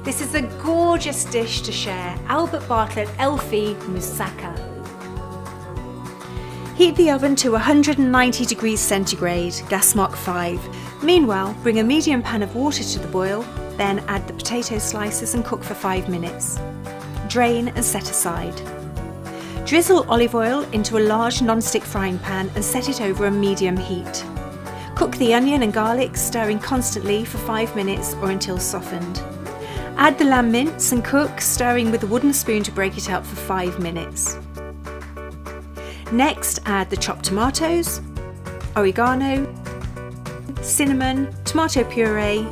This is a gorgeous dish to share. Albert Bartlett Elfie Moussaka. Heat the oven to 190 degrees centigrade, gas mark 5. Meanwhile, bring a medium pan of water to the boil, then add the potato slices and cook for 5 minutes. Drain and set aside. Drizzle olive oil into a large non-stick frying pan and set it over a medium heat. Cook the onion and garlic, stirring constantly for 5 minutes or until softened. Add the lamb mince and cook, stirring with a wooden spoon to break it up for 5 minutes. Next, add the chopped tomatoes, oregano, cinnamon, tomato puree,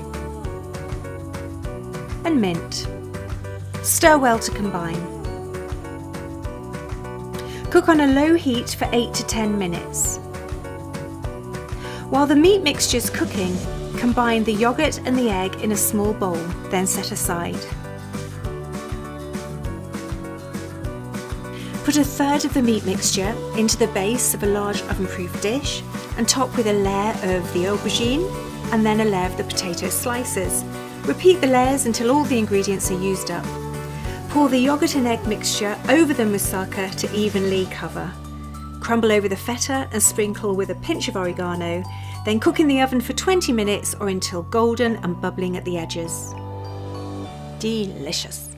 and mint. Stir well to combine. Cook on a low heat for 8 to 10 minutes. While the meat mixture is cooking, combine the yogurt and the egg in a small bowl, then set aside. Put a third of the meat mixture into the base of a large oven-proof dish and top with a layer of the aubergine and then a layer of the potato slices. Repeat the layers until all the ingredients are used up. Pour the yogurt and egg mixture over the moussaka to evenly cover. Crumble over the feta and sprinkle with a pinch of oregano, then cook in the oven for 20 minutes or until golden and bubbling at the edges. Delicious!